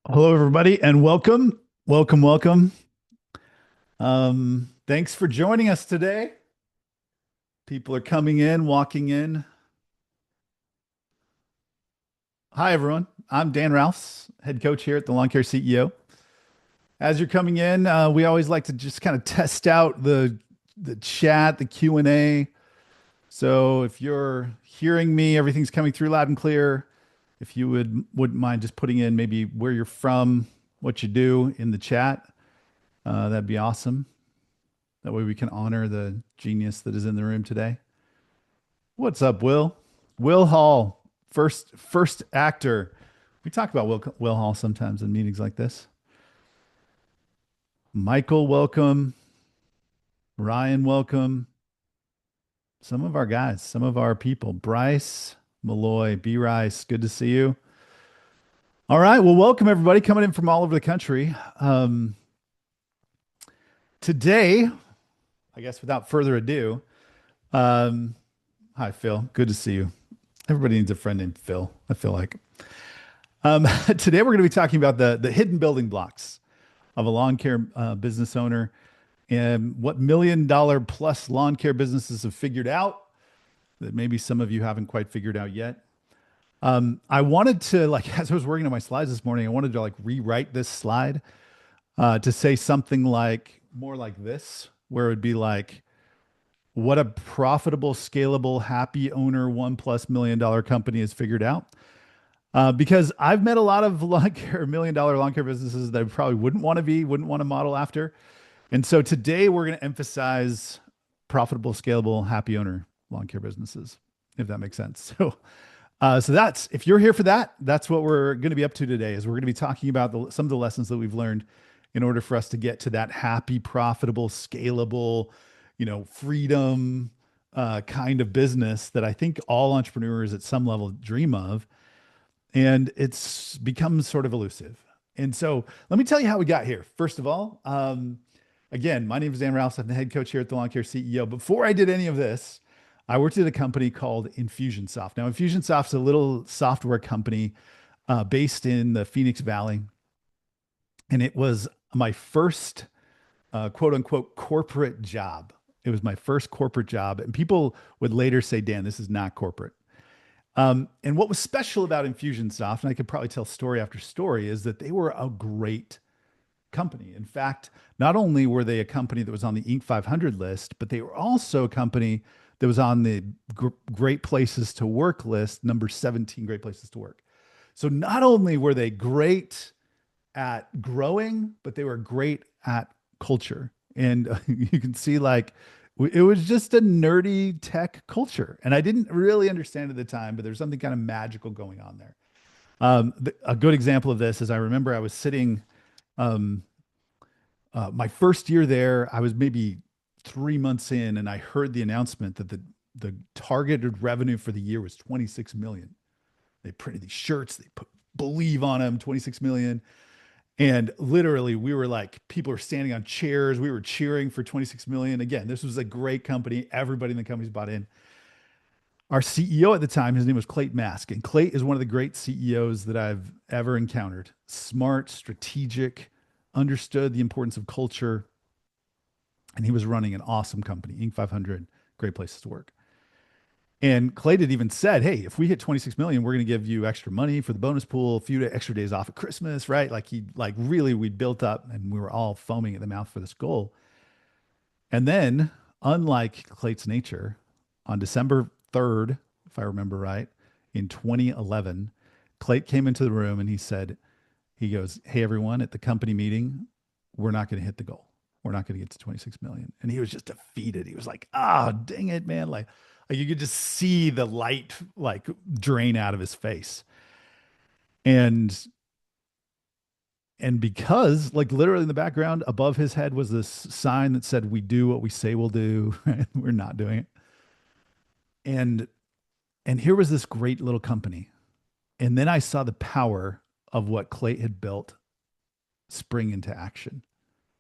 Hello, everybody, and welcome, welcome, welcome. Thanks for joining us today. People are coming in, walking in. Hi, everyone. I'm Dan Rouse, head coach here at the Lawn Care CEO. As you're coming in, we always like to just kind of test out the chat, the Q&A. So if you're hearing me, everything's coming through loud and clear. If you wouldn't mind just putting in maybe where you're from, what you do in the chat, that'd be awesome. That way we can honor the genius that is in the room today. What's up, Will? Will Hall, first actor. We talk about Will Hall sometimes in meetings like this. Michael, welcome. Ryan, welcome. Some of our guys, some of our people. Bryce, Malloy, B Rice, good to see you. All right, well, welcome everybody coming in from all over the country. Today, I guess without further ado, um, hi Phil, good to see you. Everybody needs a friend named Phil, I feel like. Today we're going to be talking about the hidden building blocks of a lawn care business owner and what $1 million plus lawn care businesses have figured out that maybe some of you haven't quite figured out yet. I wanted to like as I was working on my slides this morning, I wanted to like rewrite this slide to say something like more like this, where it would be like what a profitable, scalable, happy owner, $1+ million company has figured out. Because I've met a lot of lawn care, $1 million lawn care businesses that I probably wouldn't want to model after. And so today we're going to emphasize profitable, scalable, happy owner lawn care businesses, if that makes sense. So that's if you're here for that, that's what we're going to be up to today. Is we're going to be talking about some of the lessons that we've learned in order for us to get to that happy, profitable, scalable, freedom kind of business that I think all entrepreneurs at some level dream of, and it's become sort of elusive. And so let me tell you how we got here. First of all, again, my name is Dan Rouse. I'm the head coach here at the Lawn Care CEO. Before I did any of this, I worked at a company called Infusionsoft. Now, Infusionsoft's a little software company based in the Phoenix Valley, and it was my first quote unquote corporate job. It was my first corporate job, and people would later say, "Dan, this is not corporate." And what was special about Infusionsoft, and I could probably tell story after story, is that they were a great company. In fact, not only were they a company that was on the Inc. 500 list, but they were also a company that was on the Great Places to Work list, number 17 Great Places to Work. So not only were they great at growing, but they were great at culture. And you can see like it was just a nerdy tech culture. And I didn't really understand at the time, but there's something kind of magical going on there. A good example of this is I remember I was sitting um, my first year there. I was maybe 3 months in, and I heard the announcement that the targeted revenue for the year was 26 million. They printed these shirts, they put believe on them, 26 million. And literally, we were like, people were standing on chairs. We were cheering for 26 million. Again, this was a great company. Everybody in the company's bought in. Our CEO at the time, his name was Clayton Mask. And Clay is one of the great CEOs that I've ever encountered. Smart, strategic, understood the importance of culture. And he was running an awesome company, Inc. 500, great places to work. And Clay had even said, "Hey, if we hit 26 million, we're going to give you extra money for the bonus pool, a few extra days off at Christmas," right? Like really, we'd built up and we were all foaming at the mouth for this goal. And then, unlike Clay's nature, on December 3rd, if I remember right, in 2011, Clay came into the room and he goes, "Hey, everyone, at the company meeting, we're not going to hit the goal. We're not going to get to 26 million." And he was just defeated. He was like, "Ah, oh, dang it, man." Like you could just see the light like drain out of his face. And because like literally in the background above his head was this sign that said, "We do what we say we'll do." Right? We're not doing it. And here was this great little company. And then I saw the power of what Clay had built spring into action.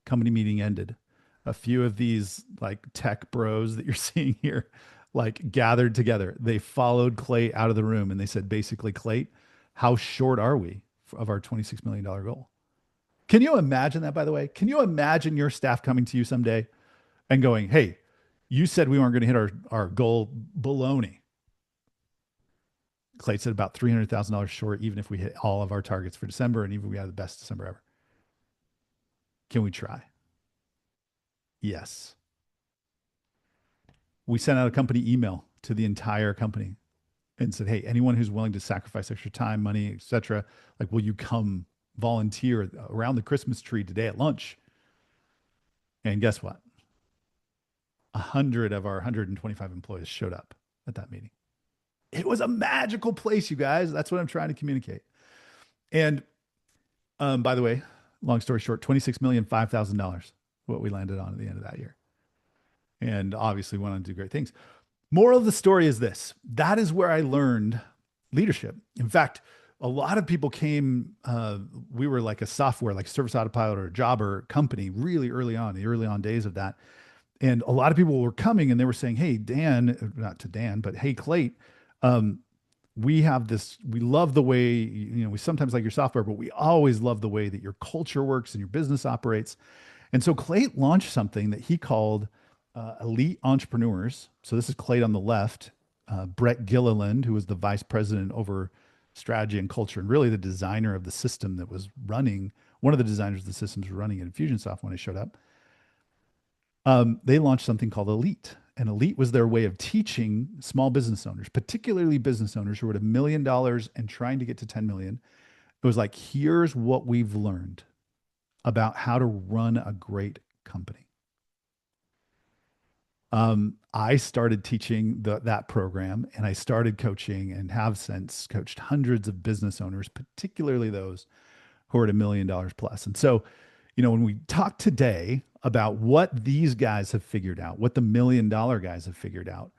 Company meeting ended. A few of these like tech bros that you're seeing here like gathered together. They followed Clay out of the room and they said, basically, "Clay, how short are we of our $26 million goal. Can you imagine that, by the way? Can you imagine your staff coming to you someday and going, hey, you said we weren't going to hit our goal? Baloney. Clay said about $300,000 short, even if we hit all of our targets for December, and even if we had the best December ever. Can we try? Yes. We sent out a company email to the entire company and said, hey, anyone who's willing to sacrifice extra time, money, etc., like, will you come volunteer around the Christmas tree today at lunch? And guess what? 100 of our 125 employees showed up at that meeting. It was a magical place, you guys. That's what I'm trying to communicate. And by the way, long story short, $26,005,000, what we landed on at the end of that year. And obviously went on to do great things. Moral of the story is this. That is where I learned leadership. In fact, a lot of people came, we were like a software, like Service Autopilot or a Jobber company really early on, the early on days of that. And a lot of people were coming and they were saying, hey, Dan, not to Dan, but hey, Clayt, we have this, we love the way, we sometimes like your software, but we always love the way that your culture works and your business operates. And so Clayt launched something that he called Elite Entrepreneurs. So this is Clayt on the left, Brett Gilliland, who was the vice president over strategy and culture, and really the designer of the system that was running, one of the designers of the systems running in Infusionsoft when I showed up. They launched something called Elite. And Elite was their way of teaching small business owners, particularly business owners who were at $1 million and trying to get to 10 million. It was like, here's what we've learned about how to run a great company. I started teaching that program, and I started coaching and have since coached hundreds of business owners, particularly those who are at $1 million plus. And so, when we talk today about what these guys have figured out, what the $1 million guys have figured out,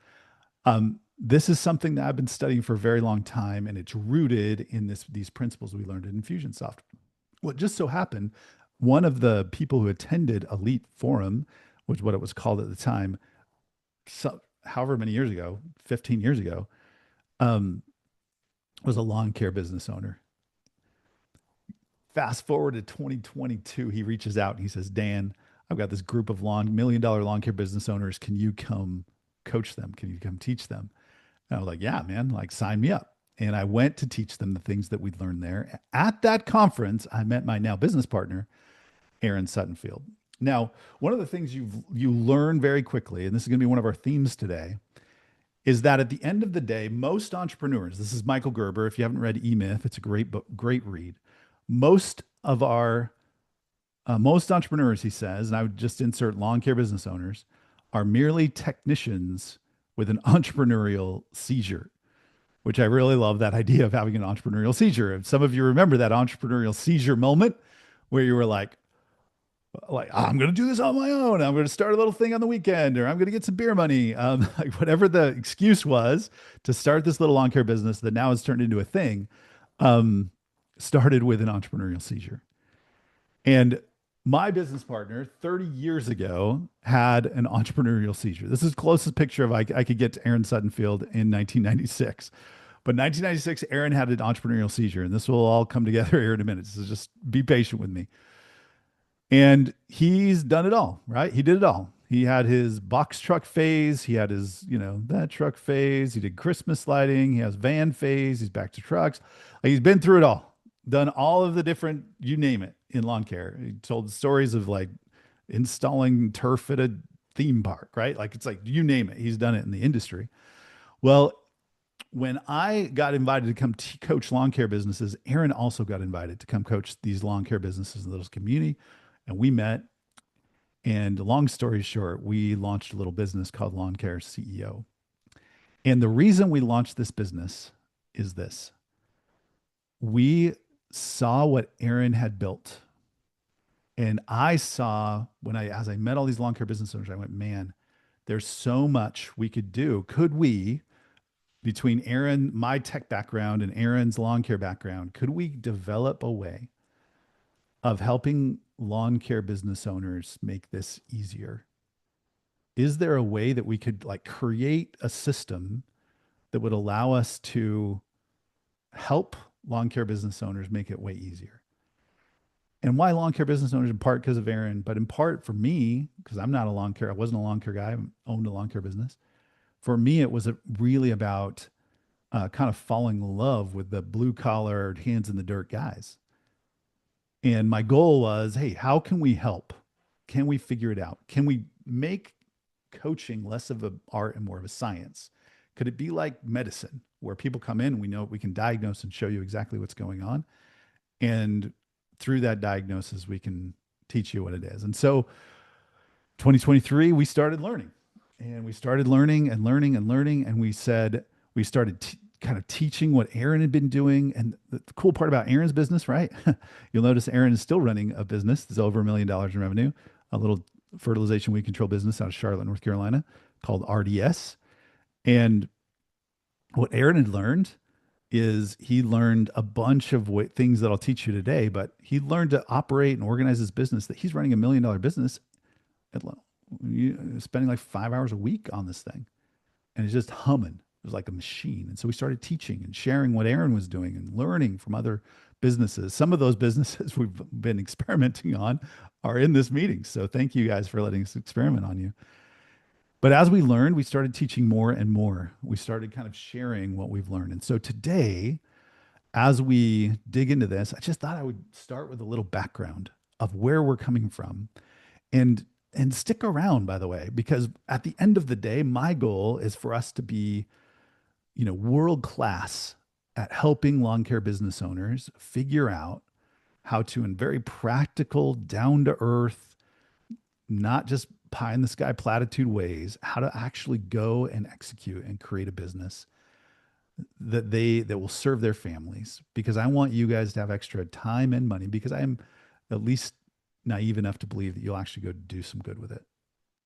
this is something that I've been studying for a very long time, and it's rooted in these principles we learned in Infusionsoft. Well, it just so happened, one of the people who attended Elite Forum, which what it was called at the time, so however many years ago, 15 years ago, was a lawn care business owner. Fast forward to 2022, he reaches out and he says, Dan, I've got this group of $1 million lawn care business owners. Can you come coach them? Can you come teach them? And I was like, yeah, man, like sign me up. And I went to teach them the things that we'd learned there. At that conference, I met my now business partner, Aaron Suttonfield. Now, one of the things you learn very quickly, and this is going to be one of our themes today, is that at the end of the day, most entrepreneurs, this is Michael Gerber. If you haven't read E-Myth, it's a great book, great read. Most entrepreneurs, he says, and I would just insert lawn care business owners, are merely technicians with an entrepreneurial seizure, which I really love that idea of having an entrepreneurial seizure. If some of you remember that entrepreneurial seizure moment where you were like, I'm going to do this on my own. I'm going to start a little thing on the weekend, or I'm going to get some beer money. Like whatever the excuse was to start this little lawn care business that now has turned into a thing, started with an entrepreneurial seizure. And my business partner 30 years ago had an entrepreneurial seizure. This is the closest picture of I could get to Aaron Suttonfield in 1996. But 1996, Aaron had an entrepreneurial seizure, and this will all come together here in a minute. So just be patient with me. And he's done it all, right? He did it all. He had his box truck phase. He had his, that truck phase. He did Christmas lighting. He has van phase. He's back to trucks. Like, he's been through it all, done all of the different, you name it, in lawn care. He told stories of like installing turf at a theme park, right? Like, it's like, you name it. He's done it in the industry. Well, when I got invited to come coach lawn care businesses, Aaron also got invited to come coach these lawn care businesses in this community. And we met, and long story short, we launched a little business called Lawn Care CEO. And the reason we launched this business is this. We saw what Aaron had built. And I saw as I met all these lawn care business owners, I went, man, there's so much we could do. Could we, between Aaron, my tech background, and Aaron's lawn care background, could we develop a way of helping lawn care business owners make this easier? Is there a way that we could create a system that would allow us to help lawn care business owners make it way easier. And why lawn care business owners? In part because of Aaron, but in part for me, because I'm not a lawn care, I wasn't a lawn care guy, I owned a lawn care business. For me, it was really about kind of falling in love with the blue collar, hands in the dirt guys. And my goal was, hey, how can we help? Can we figure it out? Can we make coaching less of an art and more of a science? Could it be like medicine, where people come in and we know we can diagnose and show you exactly what's going on? And through that diagnosis, we can teach you what it is. And so 2023, we started learning and we started learning and learning and learning. And we said, we started kind of teaching what Aaron had been doing. And the cool part about Aaron's business, right? You'll notice Aaron is still running a business that's over $1 million in revenue, a little fertilization weed control business out of Charlotte, North Carolina called RDS. And what Aaron had learned is he learned a bunch of things that I'll teach you today, but he learned to operate and organize his business that he's running $1 million business at, spending like 5 hours a week on this thing. And it's just humming. It was like a machine. And so we started teaching and sharing what Aaron was doing and learning from other businesses. Some of those businesses we've been experimenting on are in this meeting. So thank you guys for letting us experiment on you. But as we learned, we started teaching more and more. We started kind of sharing what we've learned. And so today, as we dig into this, I just thought I would start with a little background of where we're coming from. And stick around, by the way, because at the end of the day, my goal is for us to be, world class at helping lawn care business owners figure out how to, in very practical, down to earth, not just pie in the sky platitude ways, how to actually go and execute and create a business that will serve their families. Because I want you guys to have extra time and money, because I am at least naive enough to believe that you'll actually go do some good with it.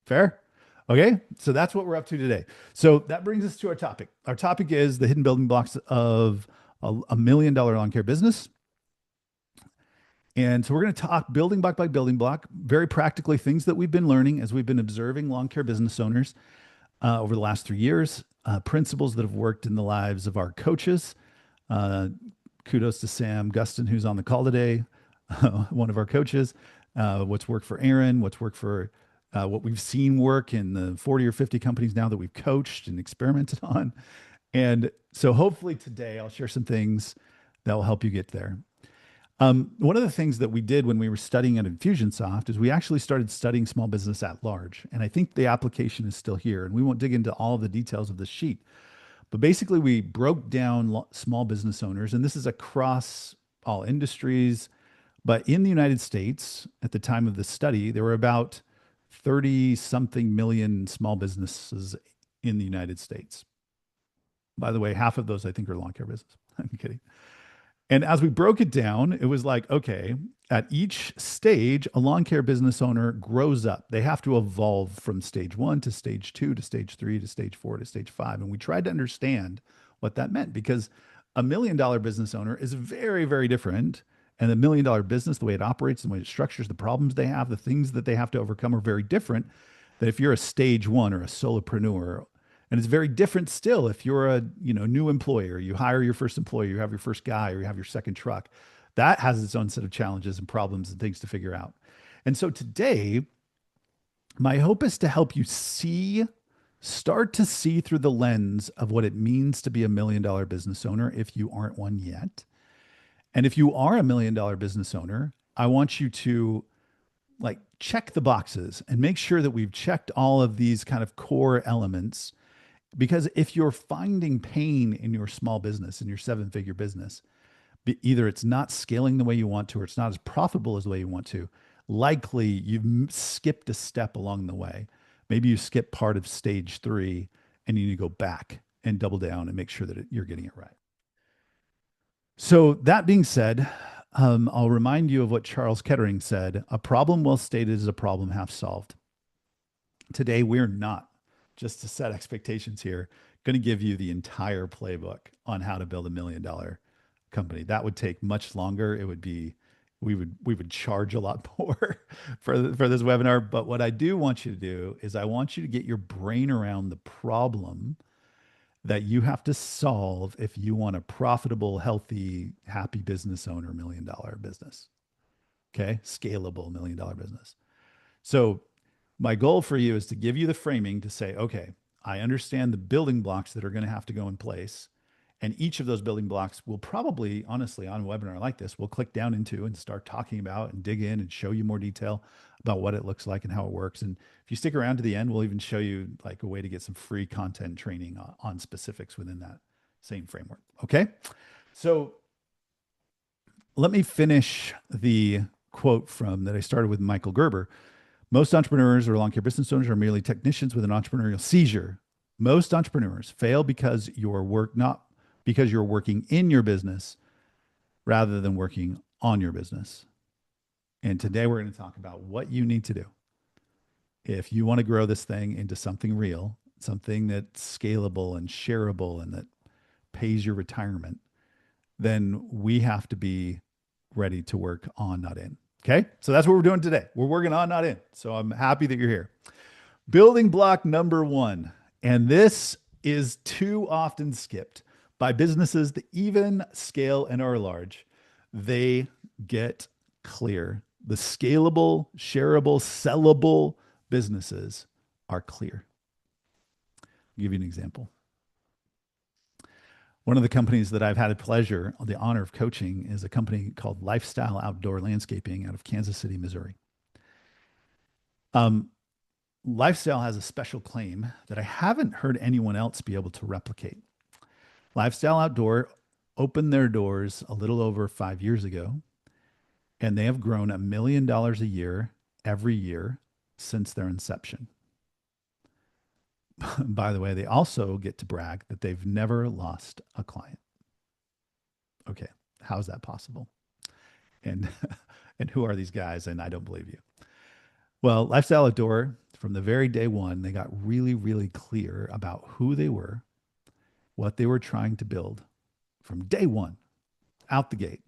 Fair? Okay, so that's what we're up to today. So that brings us to our topic. Our topic is the hidden building blocks of a $1 million lawn care business. And so we're going to talk building block by building block, very practically things that we've been learning as we've been observing lawn care business owners over the last 3 years, principles that have worked in the lives of our coaches. Kudos to Sam Gustin, who's on the call today, one of our coaches. What's worked for Aaron, what's worked for what we've seen work in the 40 or 50 companies now that we've coached and experimented on. And so hopefully today I'll share some things that will help you get there. One of the things that we did when we were studying at Infusionsoft is we actually started studying small business at large. And I think the application is still here. And we won't dig into all of the details of this sheet. But basically, we broke down small business owners, and this is across all industries. But in the United States, at the time of the study, there were about 30 something million small businesses in the United States. By the way, half of those I think are lawn care business. I'm kidding. And as we broke it down, it was like, okay, at each stage, a lawn care business owner grows up. They have to evolve from stage 1 to stage 2 to stage 3 to stage 4 to stage 5. And we tried to understand what that meant, because a $1 million business owner is very, very different. And the $1 million business, the way it operates, the way it structures, the problems they have, the things that they have to overcome are very different than if you're a stage 1 or a solopreneur. And it's very different still if you're a new employer, you hire your first employee, you have your first guy, or you have your second truck. That has its own set of challenges and problems and things to figure out. And so today, my hope is to help you start to see through the lens of what it means to be a $1 million business owner if you aren't one yet. And if you are a $1 million business owner, I want you to check the boxes and make sure that we've checked all of these kind of core elements. Because if you're finding pain in your small business, in your 7-figure business, either it's not scaling the way you want to, or it's not as profitable as the way you want to, likely you've skipped a step along the way. Maybe you skip part of stage 3 and you need to go back and double down and make sure that you're getting it right. So that being said, I'll remind you of what Charles Kettering said: a problem well stated is a problem half solved. Today, we're not, just to set expectations here, going to give you the entire playbook on how to build a $1 million company. That would take much longer. It would be, we would charge a lot more for this webinar. But what I do want you to do is I want you to get your brain around the problem that you have to solve if you want a profitable, healthy, happy business owner, $1 million business. Okay. Scalable $1 million business. So, my goal for you is to give you the framing to say, okay, I understand the building blocks that are going to have to go in place. And each of those building blocks will probably, honestly, on a webinar like this, we'll click down into and start talking about and dig in and show you more detail about what it looks like and how it works. And if you stick around to the end, we'll even show you like a way to get some free content training on specifics within that same framework. Okay. So let me finish the quote from that I started with Michael Gerber. Most entrepreneurs or lawn care business owners are merely technicians with an entrepreneurial seizure. Most entrepreneurs fail because your work not because you're working in your business rather than working on your business. And today we're going to talk about what you need to do if you want to grow this thing into something real, something that's scalable and shareable and that pays your retirement. Then we have to be ready to work on, not in. Okay. So that's what we're doing today. We're working on, not in. So I'm happy that you're here. Building block number one. And this is too often skipped by businesses that even scale and are large. They get clear. The scalable, shareable, sellable businesses are clear. I'll give you an example. One of the companies that I've had the honor of coaching is a company called Lifestyle Outdoor Landscaping out of Kansas City, Missouri. Lifestyle has a special claim that I haven't heard anyone else be able to replicate. Lifestyle Outdoor opened their doors a little over 5 years ago, and they have grown $1 million a year every year since their inception. By the way, they also get to brag that they've never lost a client. Okay, how is that possible? And and who are these guys? And I don't believe you. Well, Lifestyle Outdoor, from the very day one, they got really, really clear about who they were, what they were trying to build from day one, out the gate.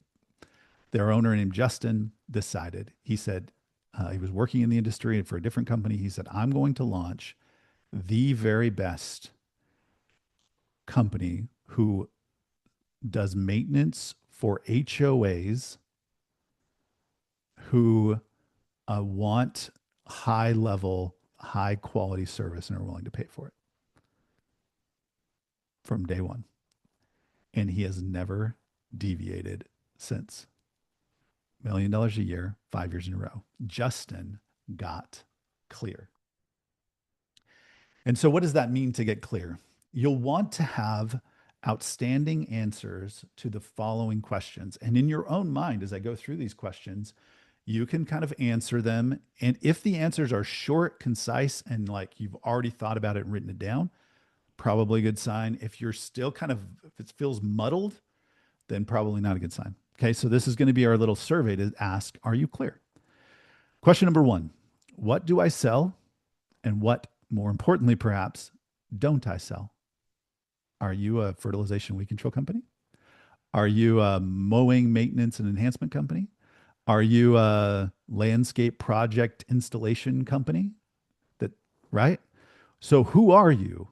Their owner named Justin decided, he said, he was working in the industry for a different company. He said, I'm going to launch the very best company who does maintenance for HOAs who want high level, high quality service and are willing to pay for it from day one. And he has never deviated since. $1 million a year, 5 years in a row. Justin got clear. And so, what does that mean to get clear? You'll want to have outstanding answers to the following questions. And in your own mind, as I go through these questions, you can kind of answer them. And if the answers are short, concise, and like you've already thought about it and written it down, probably a good sign. If you're still if it feels muddled, then probably not a good sign. Okay, so this is going to be our little survey to ask, are you clear? Question number one, what do I sell? And what, more importantly, perhaps, don't I sell? Are you a fertilization weed control company? Are you a mowing maintenance and enhancement company? Are you a landscape project installation company? Right? So who are you?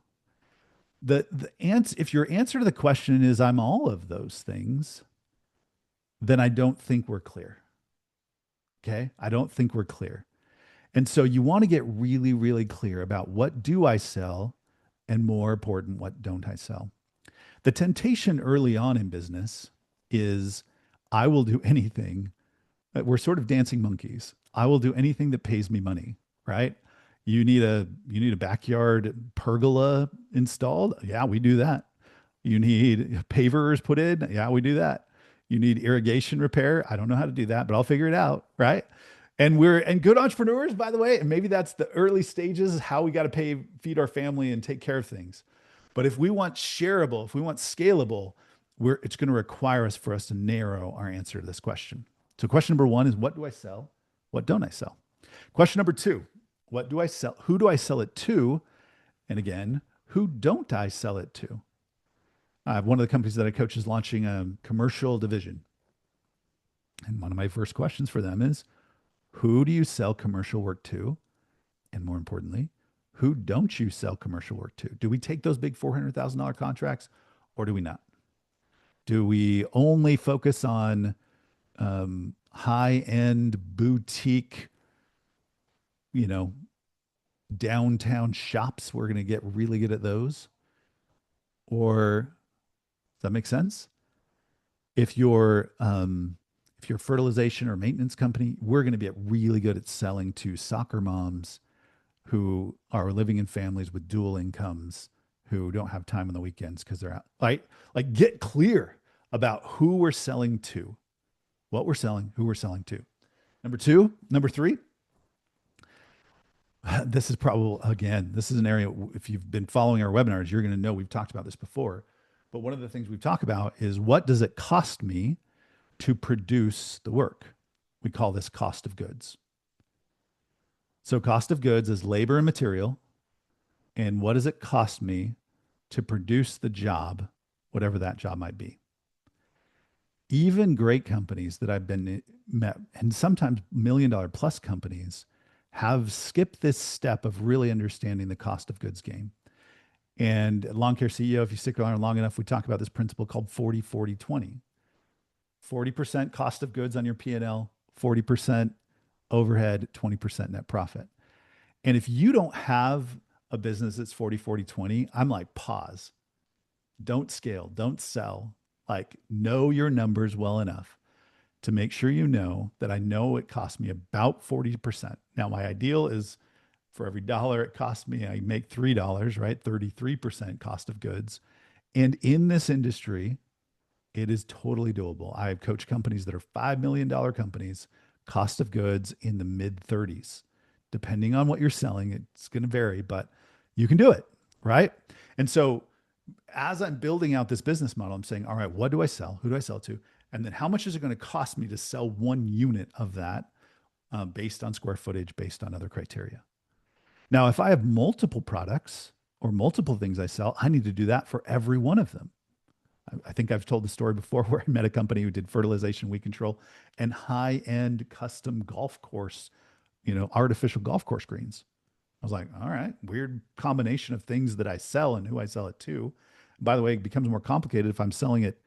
The answer, if your answer to the question is I'm all of those things, then I don't think we're clear. Okay? I don't think we're clear. And so you want to get really, really clear about what do I sell, and more important, what don't I sell? The temptation early on in business is I will do anything. We're sort of dancing monkeys. I will do anything that pays me money, right? You need a backyard pergola installed? Yeah, we do that. You need pavers put in? Yeah, we do that. You need irrigation repair? I don't know how to do that, but I'll figure it out, right? And good entrepreneurs, by the way, and maybe that's the early stages, how we got to feed our family and take care of things. But if we want shareable, if we want scalable, it's going to require for us to narrow our answer to this question. So question number one is, what do I sell? What don't I sell? Question number two, what do I sell? Who do I sell it to? And again, who don't I sell it to? I have one of the companies that I coach is launching a commercial division. And one of my first questions for them is, who do you sell commercial work to? And more importantly, Who don't you sell commercial work to? Do we take those big $400,000 contracts or do we not? Do we only focus on high end boutique, you know, downtown shops? We're going to get really good at those. Or does that make sense? If you're a fertilization or maintenance company, we're going to get really good at selling to soccer moms who are living in families with dual incomes who don't have time on the weekends because they're out. Like get clear about who we're selling to, what we're selling, who we're selling to. Number three, this is probably, again, this is an area, if you've been following our webinars, you're going to know we've talked about this before. But one of the things we've talked about is what does it cost me to produce the work? We call this cost of goods. So cost of goods is labor and material. And what does it cost me to produce the job, whatever that job might be? Even great companies that I've been met, and sometimes $1 million plus companies, have skipped this step of really understanding the cost of goods game. And at Lawn Care CEO, if you stick around long enough, we talk about this principle called 40-40-20. 40% cost of goods on your P&L, 40% overhead, 20% net profit. And if you don't have a business that's 40-40-20, I'm like, pause. Don't scale, don't sell. Like, know your numbers well enough to make sure you know that I know it costs me about 40%. Now, my ideal is for every dollar it costs me, I make $3, right? 33% cost of goods. And in this industry, it is totally doable. I have coached companies that are $5 million companies, cost of goods in the mid 30s. Depending on what you're selling, it's going to vary, but you can do it, right? And so as I'm building out this business model, I'm saying, all right, what do I sell? Who do I sell to? And then how much is it going to cost me to sell one unit of that based on square footage, based on other criteria? Now, if I have multiple products or multiple things I sell, I need to do that for every one of them. I think I've told the story before where I met a company who did fertilization, weed control, and high-end custom golf course, artificial golf course greens. I was like, all right, weird combination of things that I sell and who I sell it to. By the way, it becomes more complicated if I'm selling it.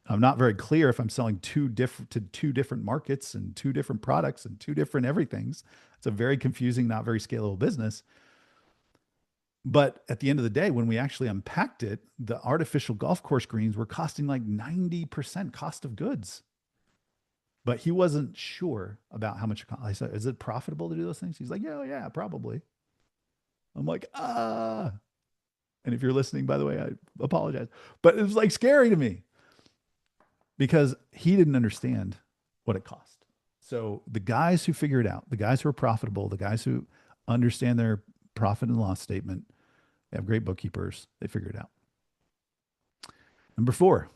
I'm not very clear if I'm selling two different markets and two different products and two different everythings. It's a very confusing, not very scalable business. But at the end of the day, when we actually unpacked it, the artificial golf course greens were costing like 90% cost of goods. But he wasn't sure about how much it cost. I said, is it profitable to do those things? He's like, yeah, probably. I'm like, ah. And if you're listening, by the way, I apologize. But it was like scary to me because he didn't understand what it cost. So the guys who figure it out, the guys who are profitable, the guys who understand their profit and loss statement, they have great bookkeepers, they figure it out. Number 4,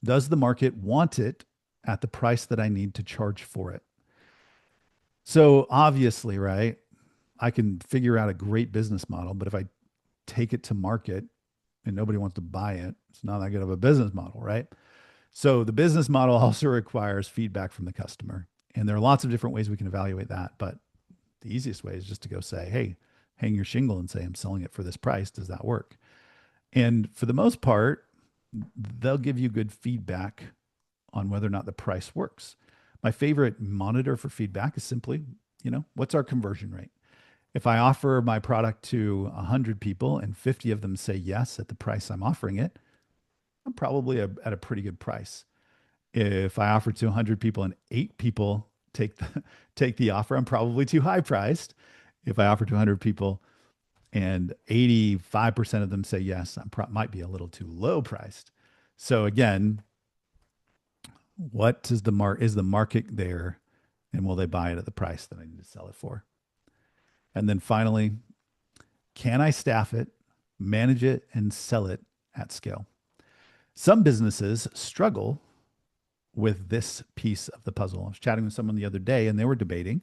does the market want it at the price that I need to charge for it? So obviously, right, I can figure out a great business model, but if I take it to market and nobody wants to buy it, it's not that good of a business model, right? So the business model also requires feedback from the customer. And there are lots of different ways we can evaluate that. But the easiest way is just to go say, hey, hang your shingle and say, I'm selling it for this price. Does that work? And for the most part, they'll give you good feedback on whether or not the price works. My favorite monitor for feedback is simply, what's our conversion rate? If I offer my product to 100 people and 50 of them say yes at the price I'm offering it, I'm probably at a pretty good price. If I offer to 100 people and 8 people take the offer, I'm probably too high priced. If I offer to 100 people and 85% of them say yes, might be a little too low priced. So again, what is the market there, and will they buy it at the price that I need to sell it for? And then finally, can I staff it, manage it, and sell it at scale? Some businesses struggle with this piece of the puzzle. I was chatting with someone the other day and they were debating,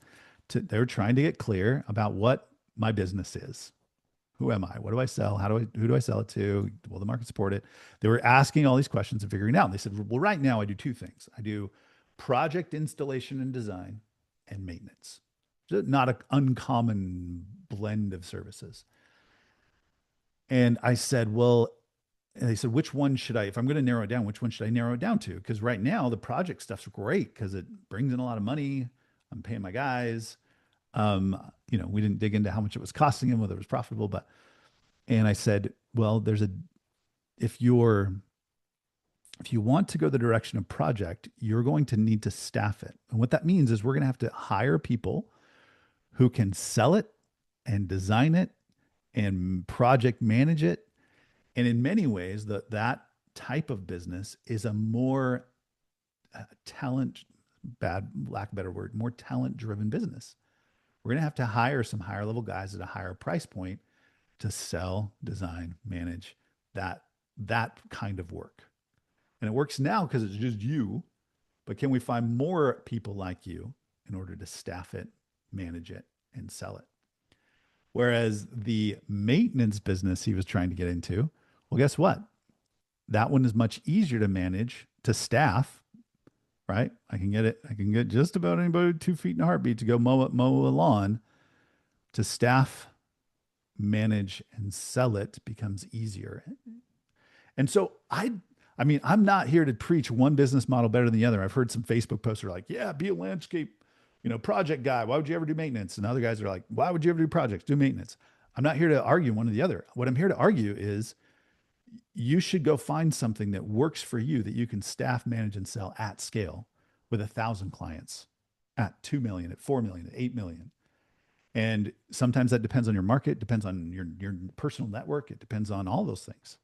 they were trying to get clear about what my business is. Who am I? What do I sell? Who do I sell it to? Will the market support it? They were asking all these questions and figuring it out. And they said, well, right now I do 2 things. I do project installation and design and maintenance. Not an uncommon blend of services. And I said, well, and they said, which one should I, if I'm going to narrow it down, which one should I narrow it down to? Because right now the project stuff's great because it brings in a lot of money. I'm paying my guys. We didn't dig into how much it was costing him, whether it was profitable, but and I said, well, if you're if you want to go the direction of project, you're going to need to staff it. And what that means is we're going to have to hire people who can sell it and design it and project manage it. And in many ways, that type of business is a more talent, bad, lack of a better word, more talent driven business. We're going to have to hire some higher level guys at a higher price point to sell, design, manage that that kind of work. And it works now because it's just you, but can we find more people like you in order to staff it, manage it, and sell it? Whereas the maintenance business he was trying to get into, well, guess what? That one is much easier to manage, to staff, right? I can get it. I can get just about anybody with 2 feet in a heartbeat to go mow a lawn. To staff, manage, and sell it becomes easier. And so I mean, I'm not here to preach one business model better than the other. I've heard some Facebook posts are like, yeah, be a landscape, project guy. Why would you ever do maintenance? And other guys are like, why would you ever do projects? Do maintenance. I'm not here to argue one or the other. What I'm here to argue is you should go find something that works for you that you can staff, manage, and sell at scale with 1,000 clients at 2 million, at 4 million, at 8 million. And sometimes that depends on your market, depends on your personal network. It depends on all those things.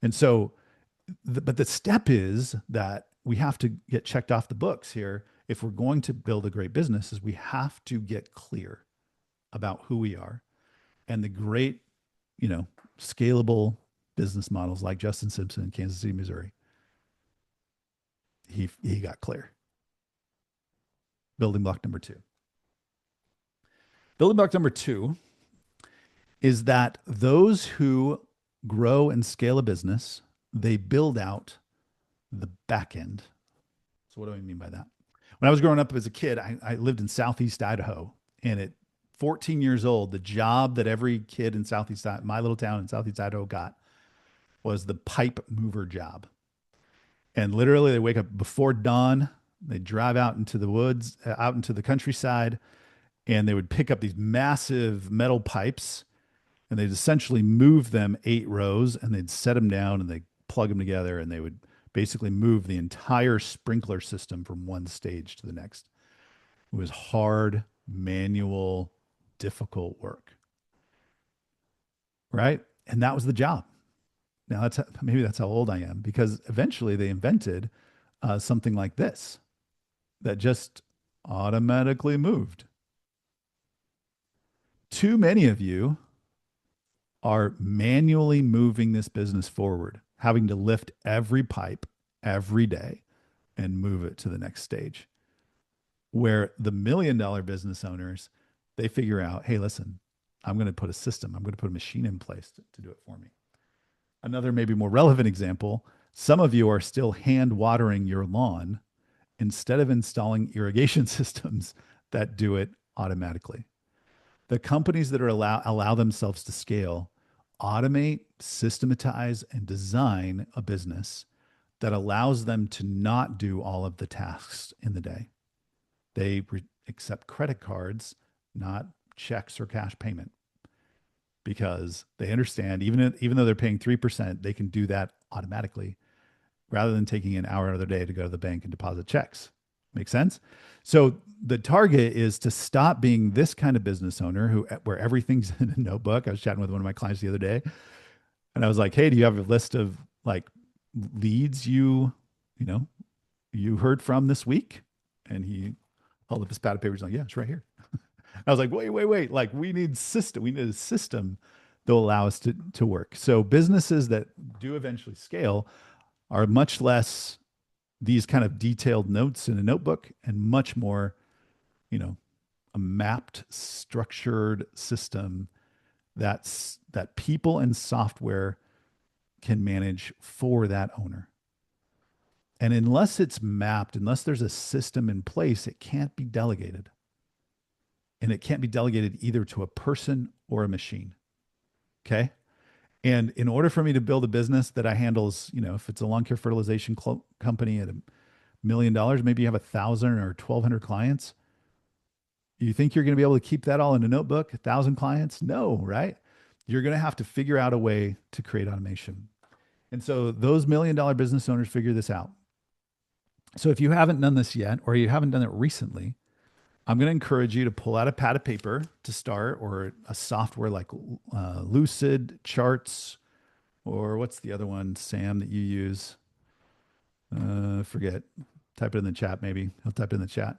And so but the step is that we have to get checked off the books here. If we're going to build a great business, is we have to get clear about who we are and the great, scalable business models like Justin Simpson in Kansas City, Missouri. He got clear. Building block number two. Building block number two is that those who grow and scale a business, they build out the back end. So what do I mean by that? When I was growing up as a kid, I lived in Southeast Idaho, and at 14 years old, the job that every kid in my little town in Southeast Idaho got was the pipe mover job. And literally they wake up before dawn, they drive out into the woods, out into the countryside, and they would pick up these massive metal pipes and they'd essentially move them 8 rows and they'd set them down and they plug them together and they would basically move the entire sprinkler system from one stage to the next. It was hard, manual, difficult work. Right. And that was the job. Now maybe that's how old I am, because eventually they invented something like this that just automatically moved. Too many of you are manually moving this business forward, having to lift every pipe every day and move it to the next stage. Where the $1 million business owners, they figure out, hey, listen, I'm going to put a machine in place to do it for me. Another maybe more relevant example, some of you are still hand watering your lawn instead of installing irrigation systems that do it automatically. The companies that allow themselves to scale automate, systematize, and design a business that allows them to not do all of the tasks in the day. They accept credit cards, not checks or cash payment, because they understand even though they're paying 3%, they can do that automatically rather than taking an hour out of their day to go to the bank and deposit checks. Make sense? So the target is to stop being this kind of business owner where everything's in a notebook. I was chatting with one of my clients the other day, and I was like, "Hey, do you have a list of like leads you heard from this week?" And he held up his pad of paper. He's like, "Yeah, it's right here." I was like, "Wait! Like we need a system that will allow us to work." So businesses that do eventually scale are much less these kind of detailed notes in a notebook and much more, a mapped, structured system that people and software can manage for that owner. And unless it's mapped, unless there's a system in place, it can't be delegated. And it can't be delegated either to a person or a machine. Okay. And in order for me to build a business that I handles, if it's a lawn care fertilization company at $1 million, maybe you have 1,000 or 1,200 clients. You think you're going to be able to keep that all in a notebook? 1,000 clients? No, right? You're going to have to figure out a way to create automation. And so those $1 million business owners figure this out. So if you haven't done this yet, or you haven't done it recently, I'm going to encourage you to pull out a pad of paper to start, or a software like Lucid Charts, or what's the other one, Sam, that you use? Forget. Type it in the chat, maybe. He'll type it in the chat.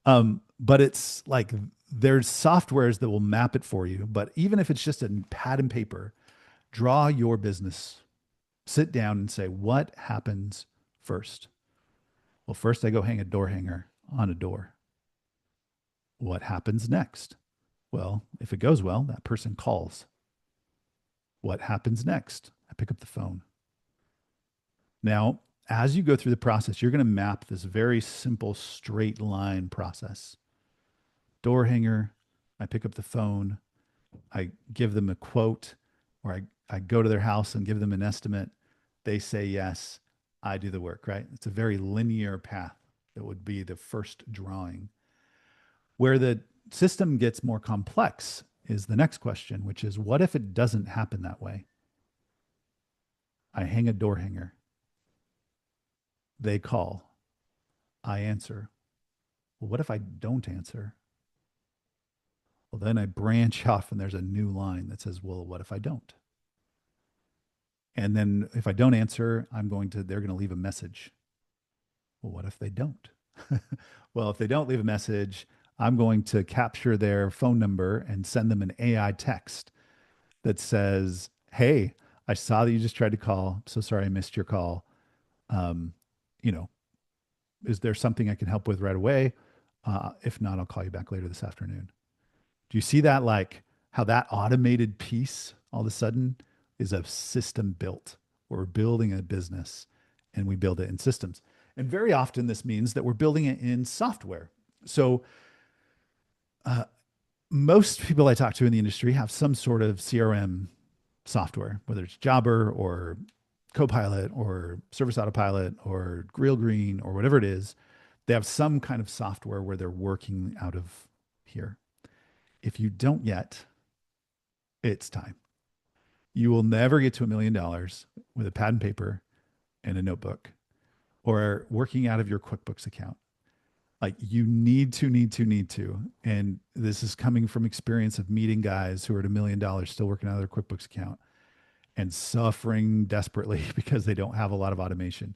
But it's like there's softwares that will map it for you. But even if it's just a pad and paper, draw your business. Sit down and say, what happens first? Well, first I go hang a door hanger on a door. What happens next? Well, if it goes well, that person calls. What happens next? I pick up the phone. Now, as you go through the process, you're going to map this very simple straight line process. Door hanger, I pick up the phone, I give them a quote, or I go to their house and give them an estimate. They say yes, I do the work, right? It's a very linear path that would be the first drawing. Where the system gets more complex is the next question, which is what if it doesn't happen that way? I hang a door hanger. They call. I answer. Well, what if I don't answer? Well, then I branch off and there's a new line that says, well, what if I don't? And then if I don't answer, they're going to leave a message. Well, what if they don't? Well, if they don't leave a message, I'm going to capture their phone number and send them an AI text that says, hey, I saw that you just tried to call. So sorry I missed your call. Um, you know, is there something I can help with right away? If not, I'll call you back later this afternoon. Do you see that? Like how that automated piece all of a sudden is a system built. We're building a business and we build it in systems. And very often this means that we're building it in software. So uh, most people I talk to in the industry have some sort of CRM software, whether it's Jobber or Copilot or Service Autopilot or Real Green or whatever it is. They have some kind of software where they're working out of here. If you don't yet, it's time. You will never get to $1 million with a pad and paper and a notebook or working out of your QuickBooks account. Like you need to. And this is coming from experience of meeting guys who are at $1 million still working out of their QuickBooks account and suffering desperately because they don't have a lot of automation.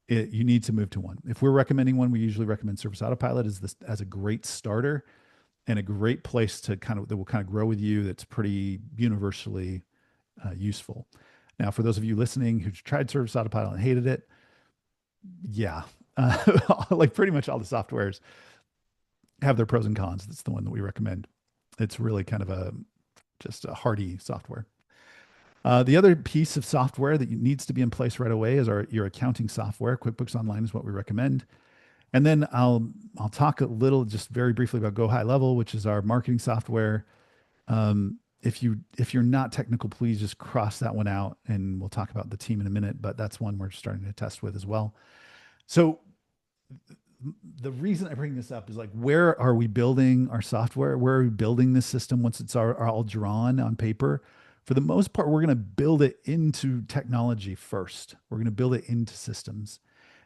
You need to move to one. If we're recommending one, we usually recommend Service Autopilot as a great starter and a great place to that will kind of grow with you. That's pretty universally useful. Now, for those of you listening who tried Service Autopilot and hated it, yeah, like pretty much all the softwares have their pros and cons. That's the one that we recommend. It's really kind of just a hardy software. The other piece of software that needs to be in place right away is your accounting software. QuickBooks Online is what we recommend. And then I'll talk a little, just very briefly, about Go High Level, which is our marketing software. If you're not technical, please just cross that one out, and we'll talk about the team in a minute. But that's one we're starting to test with as well. So the reason I bring this up is like, where are we building our software? Where are we building this system once it's all drawn on paper? For the most part, we're going to build it into technology first. We're going to build it into systems.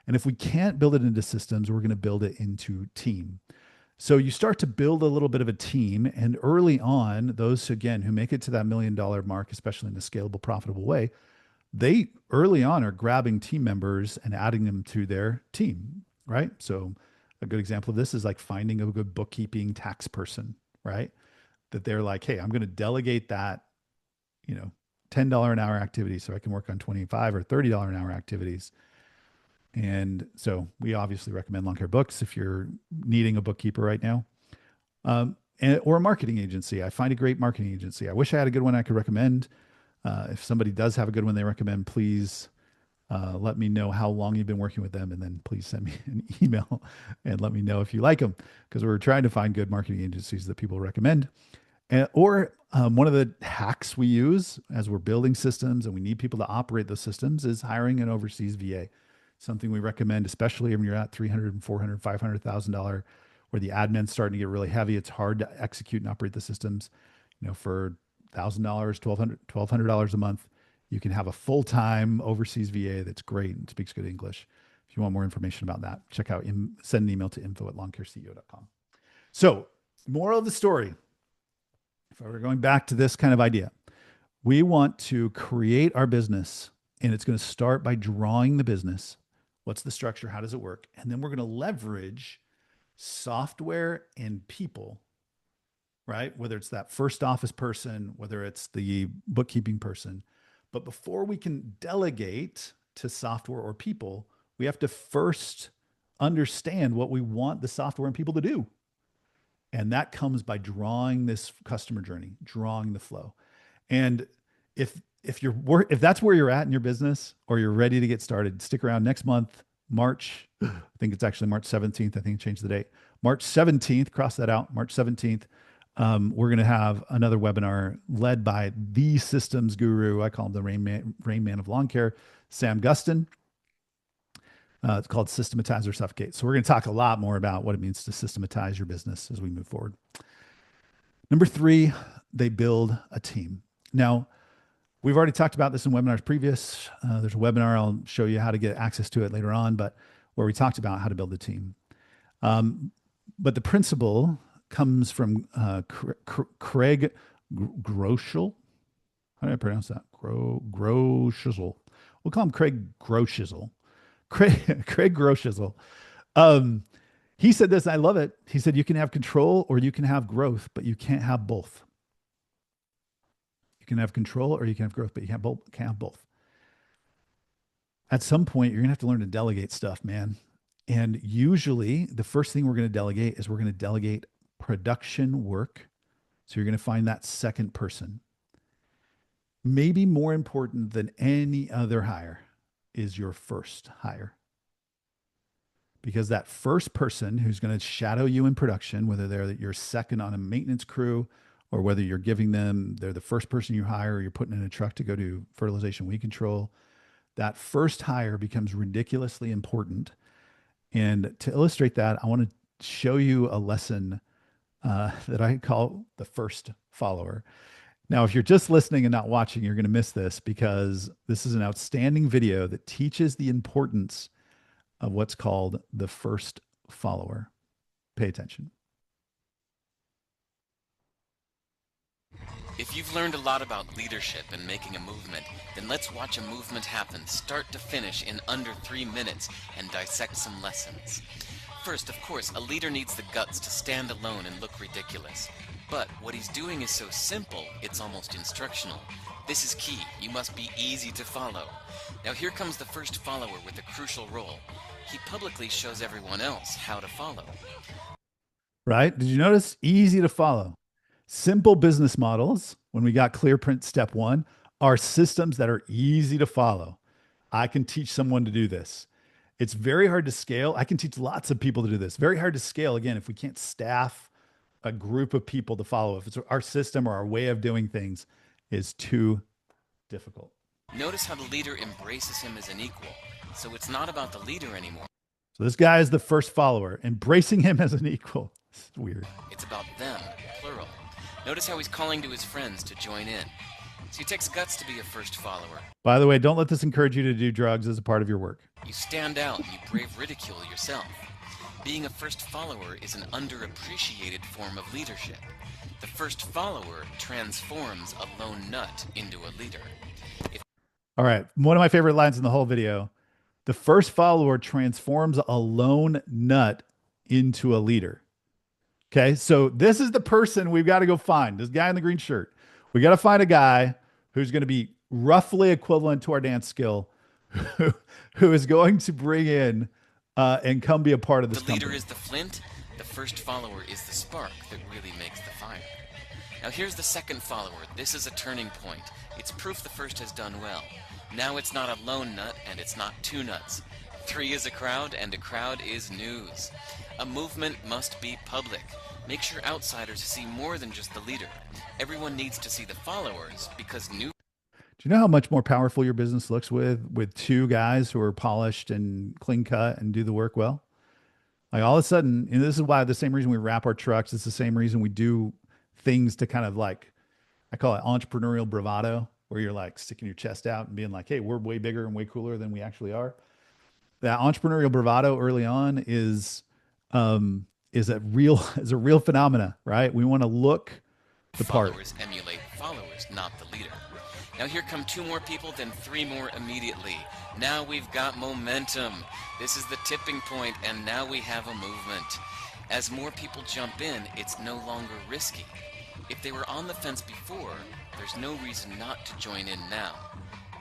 And if we can't build it into systems, we're going to build it into team. So you start to build a little bit of a team. And early on, those, again, who make it to that $1 million mark, especially in a scalable, profitable way, they early on are grabbing team members and adding them to their team, right? So a good example of this is like finding a good bookkeeping tax person, right? That they're like, hey, I'm going to delegate that, $10 an hour activity so I can work on $25 or $30 an hour activities. And so we obviously recommend Lawn Care Books if you're needing a bookkeeper right now, or a marketing agency. I find a great marketing agency. I wish I had a good one I could recommend. If somebody does have a good one they recommend, please let me know how long you've been working with them, and then please send me an email and let me know if you like them, because we're trying to find good marketing agencies that people recommend. One of the hacks we use as we're building systems and we need people to operate those systems is hiring an overseas VA. Something we recommend, especially when you're at $300, $400, $500,000, where the admin's starting to get really heavy. It's hard to execute and operate the systems. For $1,000, $1,200 a month, you can have a full-time overseas VA that's great and speaks good English. If you want more information about that, send an email to info@lawncareceo.com. So, moral of the story, if we're going back to this kind of idea, we want to create our business, and it's going to start by drawing the business. What's the structure? How does it work? And then we're going to leverage software and people, right? Whether it's that first office person, whether it's the bookkeeping person. But before we can delegate to software or people, we have to first understand what we want the software and people to do. And that comes by drawing this customer journey, drawing the flow. And if that's where you're at in your business, or you're ready to get started, stick around next month, March. I think it's actually March 17th. I think I changed the date. March 17th, cross that out, March 17th. We're going to have another webinar led by the systems guru. I call him the Rain Man of lawn care, Sam Gustin. It's called Systematize or Suffocate. So we're going to talk a lot more about what it means to systematize your business as we move forward. Number 3, they build a team. Now, we've already talked about this in webinars previous. There's a webinar. I'll show you how to get access to it later on, but where we talked about how to build a team. But the principle comes from Craig Groeschel. How do I pronounce that? Groeschel. We'll call him Craig Groeschel. Craig Groeschel. He said this, I love it. He said, you can have control or you can have growth, but you can't have both. You can have control or you can have growth, but you can't have both. At some point, you're going to have to learn to delegate stuff, man. And usually the first thing we're going to delegate is we're going to delegate production work. So you're going to find that second person. Maybe more important than any other hire is your first hire. Because that first person who's going to shadow you in production, whether they're your second on a maintenance crew, or whether you're they're the first person you hire, or you're putting in a truck to go do fertilization weed control, that first hire becomes ridiculously important. And to illustrate that, I want to show you a lesson that I call the first follower. Now, if you're just listening and not watching, you're going to miss this, because this is an outstanding video that teaches the importance of what's called the first follower. Pay attention. If you've learned a lot about leadership and making a movement, then let's watch a movement happen start to finish in under 3 minutes and dissect some lessons. First, of course, a leader needs the guts to stand alone and look ridiculous. But what he's doing is so simple, it's almost instructional. This is key. You must be easy to follow. Now here comes the first follower with a crucial role. He publicly shows everyone else how to follow. Right? Did you notice? Easy to follow. Simple business models, when we got clear print step 1, are systems that are easy to follow. I can teach someone to do this. It's very hard to scale. I can teach lots of people to do this. Very hard to scale, again, if we can't staff a group of people to follow. If it's our system or our way of doing things is too difficult. Notice how the leader embraces him as an equal. So it's not about the leader anymore. So this guy is the first follower, embracing him as an equal. It's weird. It's about them, plural. Notice how he's calling to his friends to join in. So it takes guts to be a first follower. By the way, don't let this encourage you to do drugs as a part of your work. You stand out and you brave ridicule yourself. Being a first follower is an underappreciated form of leadership. The first follower transforms a lone nut into a leader. All right, one of my favorite lines in the whole video. The first follower transforms a lone nut into a leader. Okay, so this is the person we've got to go find, this guy in the green shirt. We got to find a guy who's going to be roughly equivalent to our dance skill, who is going to bring in and come be a part of this company. The leader is the flint, the first follower is the spark that really makes the fire. Now here's the second follower. This is a turning point. It's proof the first has done well. Now it's not a lone nut and it's not 2 nuts. 3 is a crowd and a crowd is news. A movement must be public. Make sure outsiders see more than just the leader. Everyone needs to see the followers because new Do you know how much more powerful your business looks with two guys who are polished and clean cut and do the work well? Like all of a sudden, and this is why the same reason we wrap our trucks, it's the same reason we do things to kind of like I call it entrepreneurial bravado, where you're like sticking your chest out and being like, "Hey, we're way bigger and way cooler than we actually are." That entrepreneurial bravado early on is a real is a real phenomena, right? We want to look the part. followers emulate followers, not the leader. Now here come two more people, then three more immediately. Now we've got momentum. This is the tipping point, and now we have a movement. As more people jump in, it's no longer risky. If they were on the fence before, there's no reason not to join in now.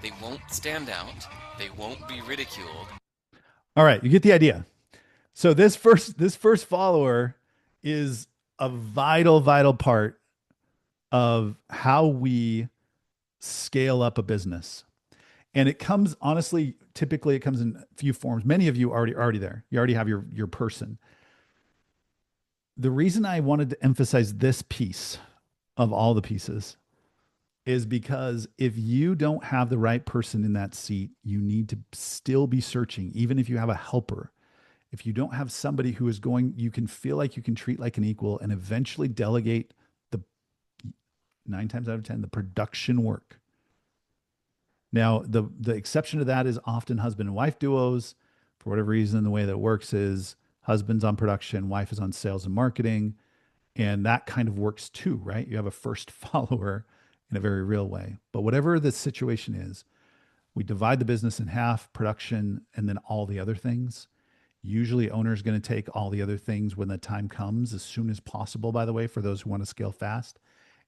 They won't stand out, they won't be ridiculed. All right, you get the idea. So this first follower is a vital part of how we scale up a business. And it comes honestly, typically it comes in a few forms. Many of you already there. You already have your person. The reason I wanted to emphasize this piece of all the pieces is because if you don't have the right person in that seat, you need to still be searching, even if you have a helper. If you don't have somebody who is going, you can feel like you can treat like an equal and eventually delegate the 9 times out of 10, the production work. Now, the exception to that is often husband and wife duos. For whatever reason, the way that it works is husband's on production, wife is on sales and marketing. And that kind of works too, right? You have a first follower in a very real way. But whatever the situation is, we divide the business in half, production, and then all the other things. Usually, owner's going to take all the other things when the time comes, as soon as possible, by the way, for those who want to scale fast.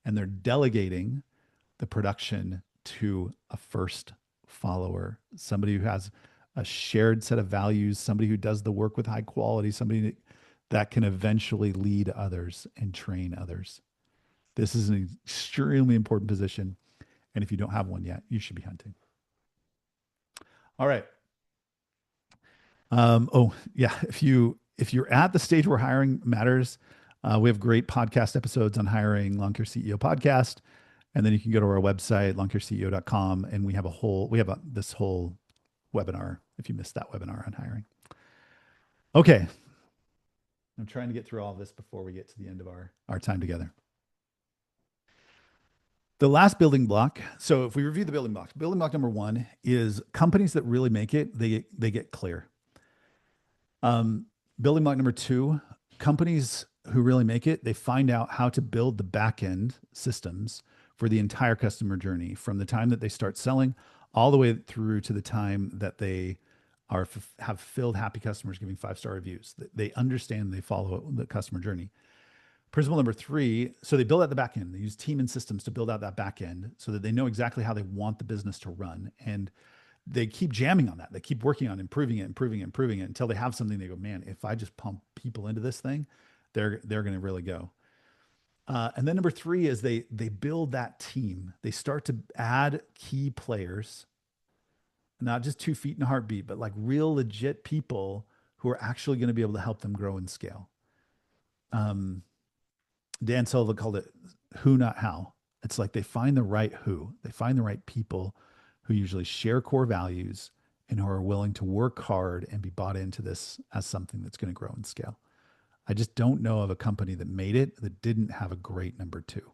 And they're delegating the production to a first follower, somebody who has a shared set of values, somebody who does the work with high quality, somebody that can eventually lead others and train others. This is an extremely important position. And if you don't have one yet, you should be hunting. All right. Oh yeah, if you're at the stage where hiring matters, we have great podcast episodes on hiring, Lawn Care CEO podcast, and then you can go to our website lawncareceo.com, and we have this whole webinar if you missed that webinar on hiring. Okay, I'm trying to get through all of this before we get to the end of our time together. The last building block. So if we review the building block number one is companies that really make it, they get clear. Building block number two, companies who really make it, they find out how to build the back end systems for the entire customer journey from the time that they start selling all the way through to the time that they have filled happy customers giving 5-star reviews. They understand, they follow the customer journey. Principle number three, so they build out the back end. They use team and systems to build out that back end so that they know exactly how they want the business to run. And they keep jamming on that. They keep working on improving it until they have something they go, man, if I just pump people into this thing, they're going to really go. And then number three is they build that team. They start to add key players, not just 2 feet in a heartbeat, but like real legit people who are actually going to be able to help them grow and scale. Dan Sullivan called it who, not how. It's like they find the right who. They find the right people who usually share core values and who are willing to work hard and be bought into this as something that's going to grow and scale. I just don't know of a company that made it that didn't have a great number two.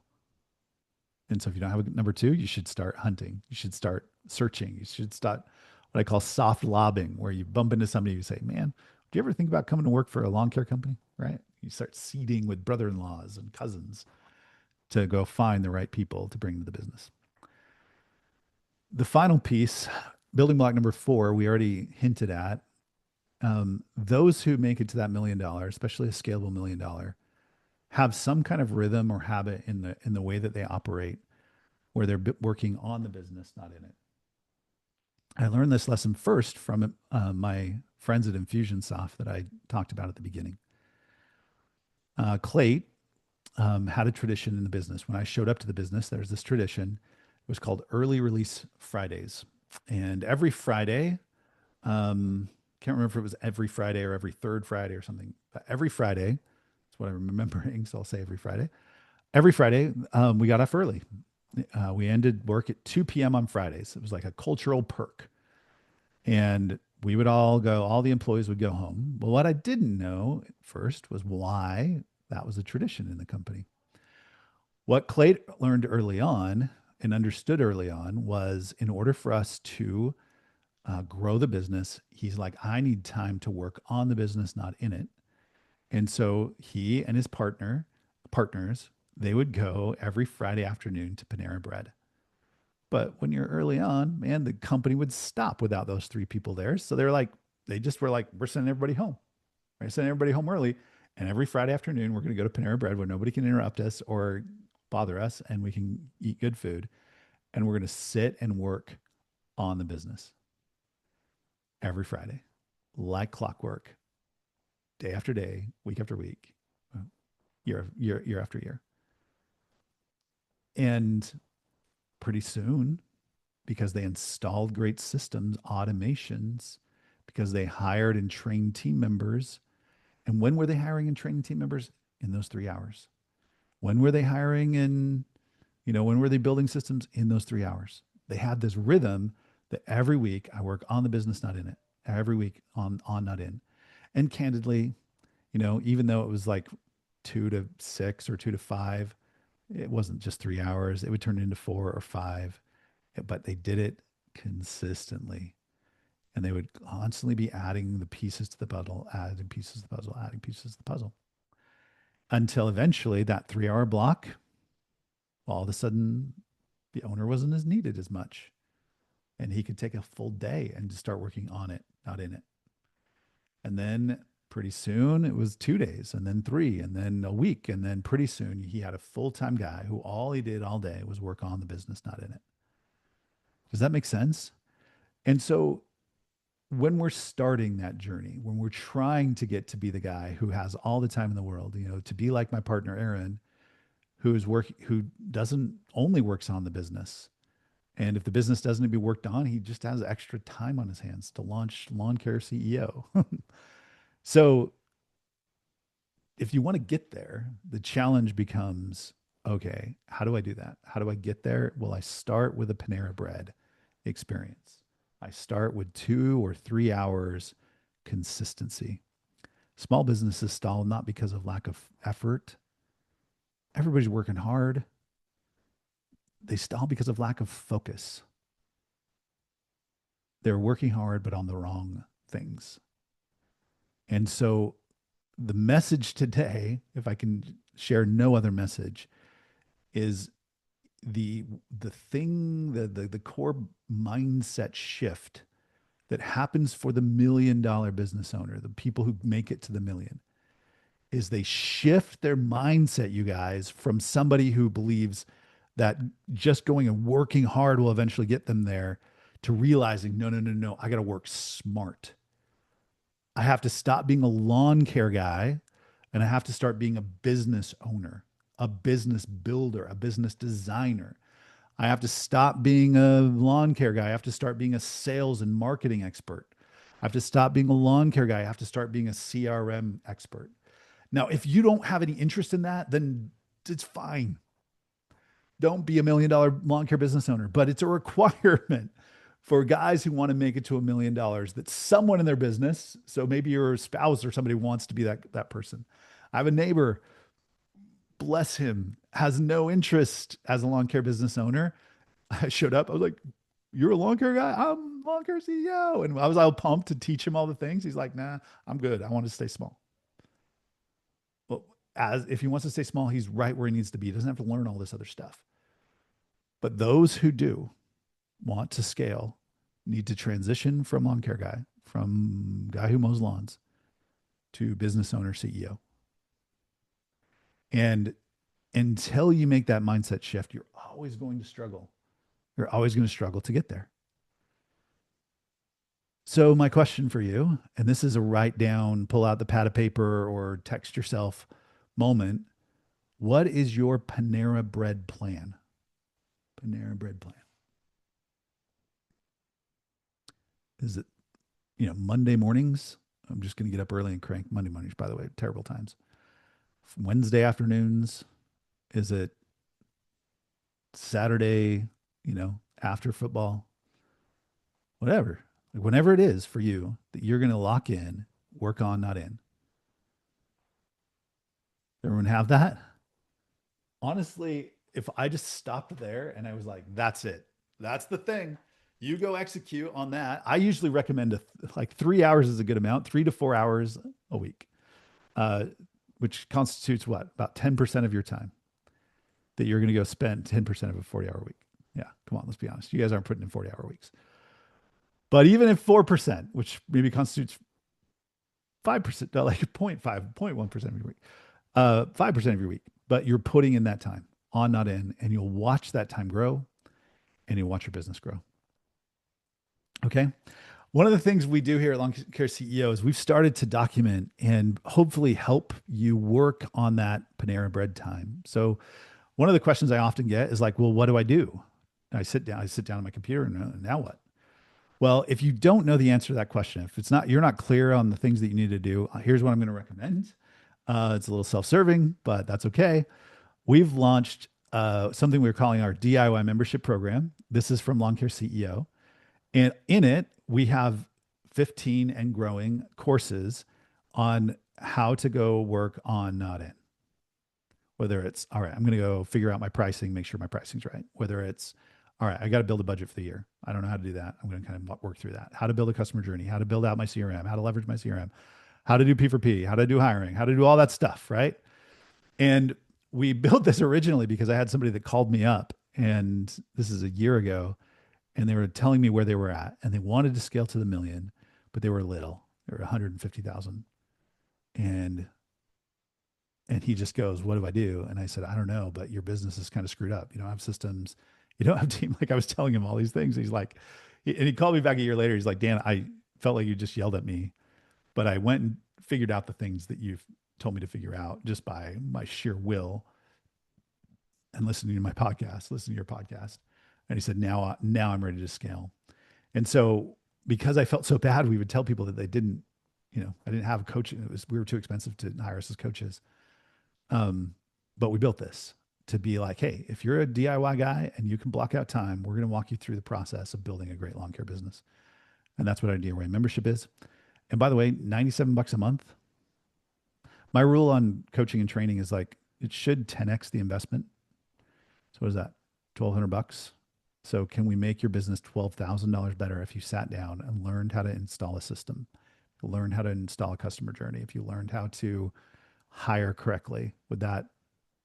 And so if you don't have a number two, you should start hunting. You should start searching. You should start what I call soft lobbing, where you bump into somebody who say, man, do you ever think about coming to work for a lawn care company? Right? You start seeding with brother-in-laws and cousins to go find the right people to bring to the business. The final piece, building block number 4, we already hinted at. Those who make it to that $1 million, especially a scalable $1 million, have some kind of rhythm or habit in the way that they operate, where they're working on the business, not in it. I learned this lesson first from my friends at Infusionsoft that I talked about at the beginning. Clayt had a tradition in the business. When I showed up to the business, there's this tradition. It was called Early Release Fridays. And every Friday, can't remember if it was every Friday or every third Friday or something, but every Friday, it's That's what I'm remembering. So I'll say every Friday. Every Friday, we got off early. We ended work at 2 p.m. on Fridays. It was like a cultural perk. And we would all go, all the employees would go home. Well, what I didn't know at first was why that was a tradition in the company. What Clay learned early on and understood early on was in order for us to grow the business, he's like, I need time to work on the business, not in it. And so he and his partners, they would go every Friday afternoon to Panera Bread. But when you're early on, man, the company would stop without those three people there. So they're like, they just were like, we're sending everybody home. We're sending everybody home early. And every Friday afternoon, we're going to go to Panera Bread where nobody can interrupt us or bother us and we can eat good food. And we're going to sit and work on the business every Friday, like clockwork, day after day, week after week, year after year. And pretty soon, because they installed great systems, automations, because they hired and trained team members. And when were they hiring and training team members? In those 3 hours. When were they hiring and, when were they building systems? In those 3 hours. They had this rhythm that every week I work on the business, not in it. Every week on, not in. And candidly, even though it was like 2 to 6 or 2 to 5, it wasn't just 3 hours. It would turn into 4 or 5, but they did it consistently. And they would constantly be adding the pieces to the puzzle, adding pieces to the puzzle, adding pieces to the puzzle until eventually that 3 hour block, all of a sudden, the owner wasn't as needed as much. And he could take a full day and just start working on it, not in it. And then pretty soon it was 2 days and then three and then a week. And then pretty soon he had a full time guy who all he did all day was work on the business, not in it. Does that make sense? And so when we're starting that journey, when we're trying to get to be the guy who has all the time in the world, to be like my partner Aaron, who doesn't only works on the business. And if the business doesn't need to be worked on, he just has extra time on his hands to launch Lawn Care CEO. So if you want to get there, the challenge becomes, okay, how do I do that? How do I get there? Well, I start with a Panera Bread experience. I start with 2 or 3 hours consistency. Small businesses stall not because of lack of effort. Everybody's working hard. They stall because of lack of focus. They're working hard, but on the wrong things. And so the message today, if I can share no other message, is the thing, the core mindset shift that happens for the $1 million business owner, the people who make it to the million, is they shift their mindset, you guys, from somebody who believes that just going and working hard will eventually get them there to realizing, no, no, no, no, I got to work smart. I have to stop being a lawn care guy and I have to start being a business owner, a business builder, a business designer. I have to stop being a lawn care guy. I have to start being a sales and marketing expert. I have to stop being a lawn care guy. I have to start being a CRM expert. Now, if you don't have any interest in that, then it's fine. Don't be $1 million lawn care business owner, but it's a requirement for guys who want to make it to $1 million that someone in their business, so maybe your spouse or somebody wants to be that person. I have a neighbor, bless him, has no interest as a lawn care business owner. I showed up, I was like, you're a lawn care guy? I'm lawn care CEO. And I was all pumped to teach him all the things. He's like, nah, I'm good. I want to stay small. Well, as if he wants to stay small, he's right where he needs to be. He doesn't have to learn all this other stuff. But those who do want to scale need to transition from lawn care guy, from guy who mows lawns to business owner CEO. And until you make that mindset shift, you're always going to struggle. You're always going to struggle to get there. So, my question for you, and this is a write down, pull out the pad of paper or text yourself moment. What is your Panera Bread plan? Panera Bread plan. Is it, Monday mornings? I'm just going to get up early and crank Monday mornings, by the way, terrible times. Wednesday afternoons? Is it Saturday, after football? Whatever. Like whenever it is for you that you're going to lock in, work on, not in. Everyone have that? Honestly, if I just stopped there and I was like, that's it, that's the thing, you go execute on that. I usually recommend like 3 hours is a good amount, 3 to 4 hours a week, uh, which constitutes what, about 10% of your time that you're going to go spend 10% of a 40-hour week. Yeah, come on, let's be honest. You guys aren't putting in 40-hour weeks. But even if 4%, which maybe constitutes 5%, like 0.5, 0.1% of your week, 5% of your week, but you're putting in that time on, not in, and you'll watch that time grow and you'll watch your business grow. Okay. One of the things we do here at Lawn Care CEO is we've started to document and hopefully help you work on that Panera Bread time. So one of the questions I often get is like, well, what do I do? I sit down on my computer and now what? Well, if you don't know the answer to that question, if it's not, you're not clear on the things that you need to do, here's what I'm going to recommend. It's a little self-serving, but that's okay. We've launched something we're calling our DIY membership program. This is from Lawn Care CEO. And in it, we have 15 and growing courses on how to go work on not in. Whether it's, all right, I'm going to go figure out my pricing, make sure my pricing's right. Whether it's, all right, I got to build a budget for the year. I don't know how to do that. I'm going to kind of work through that. How to build a customer journey, how to build out my CRM, how to leverage my CRM, how to do P4P, how to do hiring, how to do all that stuff, right? And we built this originally because I had somebody that called me up, and this is a year ago, and they were telling me where they were at, and they wanted to scale to the million, but they were little. They were 150,000. And he just goes, "What do I do?" And I said, "I don't know, but your business is kind of screwed up. You don't have systems. You don't have team." Like I was telling him all these things. He's like, and he called me back a year later. He's like, "Dan, I felt like you just yelled at me, but I went and figured out the things that you've told me to figure out just by my sheer will and listening to my podcast, listening to your podcast." And he said, now I'm ready to scale. And so because I felt so bad, we would tell people that they didn't, I didn't have a coach. We were too expensive to hire us as coaches. But we built this to be like, hey, if you're a DIY guy and you can block out time, we're going to walk you through the process of building a great lawn care business. And that's what our DIY membership is. And by the way, $97 a month. My rule on coaching and training is like, it should 10x the investment. So what is that? $1,200. So can we make your business $12,000 better if you sat down and learned how to install a system, learned how to install a customer journey, if you learned how to hire correctly? Would that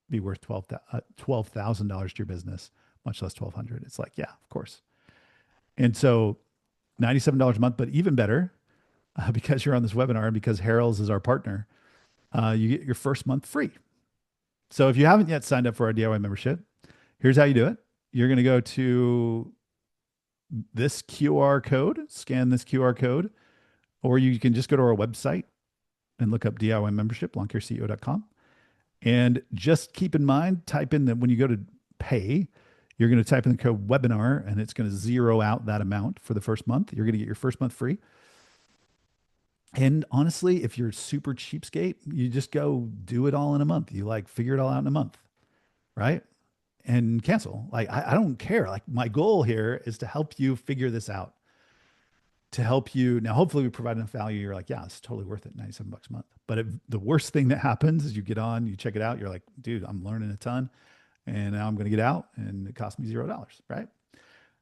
be worth $12,000 to your business, much less 1,200? It's like, yeah, of course. And so $97 a month, but even better, because you're on this webinar and because Harrell's is our partner, you get your first month free. So if you haven't yet signed up for our DIY membership, here's how you do it. You're going to go to this QR code, scan this QR code, or you can just go to our website and look up DIY membership, lawncareceo.com. And just keep in mind, type in that when you go to pay, you're going to type in the code webinar and it's going to zero out that amount for the first month. You're going to get your first month free. And honestly, if you're super cheapskate, you just go do it all in a month. You like figure it all out in a month, right? And cancel. Like, I don't care. Like, my goal here is to help you figure this out, to help you. Now, hopefully we provide enough value. You're like, yeah, it's totally worth it. $97 a month. But the worst thing that happens is you get on, you check it out. You're like, dude, I'm learning a ton and now I'm going to get out and it cost me $0. Right.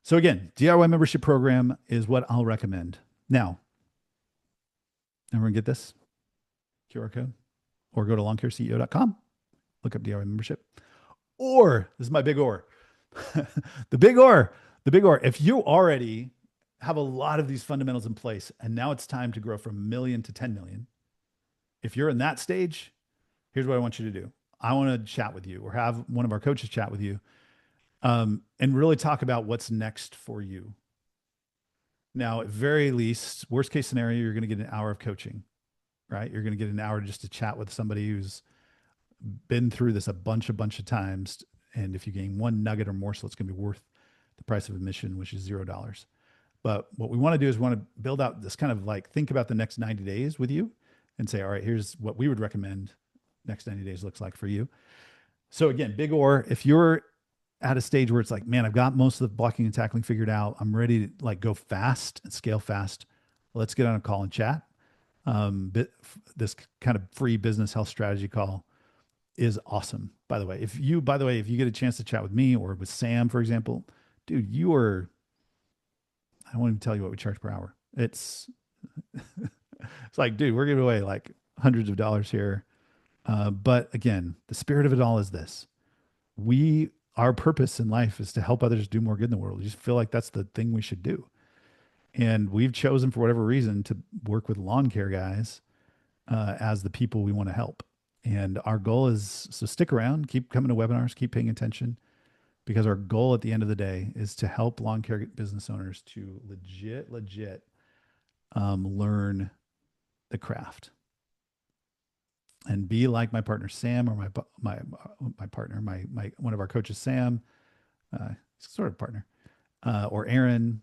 So again, DIY membership program is what I'll recommend. Now, everyone get this QR code, or go to lawncareceo.com, look up DIY membership. Or, this is my big or, the big or, if you already have a lot of these fundamentals in place and now it's time to grow from 1 million to 10 million, if you're in that stage, here's what I want you to do. I want to chat with you or have one of our coaches chat with you, and really talk about what's next for you. Now, at very least, worst case scenario, you're going to get an hour of coaching, right? You're going to get an hour just to chat with somebody who's been through this a bunch of times. And if you gain one nugget or morsel, it's going to be worth the price of admission, which is $0. But what we want to do is we want to build out this kind of like, think about the next 90 days with you and say, all right, here's what we would recommend next 90 days looks like for you. So again, big or if you're at a stage where it's like, man, I've got most of the blocking and tackling figured out. I'm ready to like go fast and scale fast. Let's get on a call and chat. This kind of free business health strategy call is awesome. By the way, if you get a chance to chat with me or with Sam, for example, dude, I won't even tell you what we charge per hour. It's like, dude, we're giving away like hundreds of dollars here. But again, the spirit of it all is this: our purpose in life is to help others do more good in the world. We just feel like that's the thing we should do. And we've chosen, for whatever reason, to work with lawn care guys as the people we want to help. And our goal is so stick around, keep coming to webinars, keep paying attention, because our goal at the end of the day is to help lawn care business owners to legit learn the craft and be like my partner Sam, or my partner, my one of our coaches Sam, sort of partner, or Aaron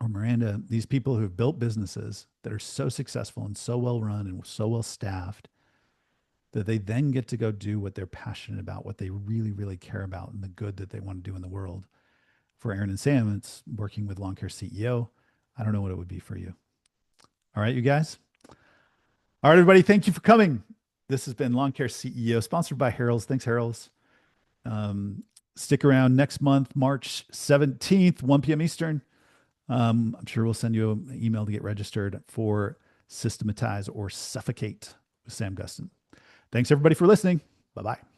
or Miranda. These people who've built businesses that are so successful and so well run and so well staffed that they then get to go do what they're passionate about, what they really, really care about, and the good that they want to do in the world. For Aaron and Sam, it's working with Lawn Care CEO. I don't know what it would be for you. All right, you guys. All right, everybody. Thank you for coming. This has been Lawn Care CEO, sponsored by Harrell's. Thanks, Harrell's. Stick around next month, March 17th, 1 p.m. Eastern. I'm sure we'll send you an email to get registered for Systematize or Suffocate with Sam Gustin. Thanks, everybody, for listening. Bye-bye.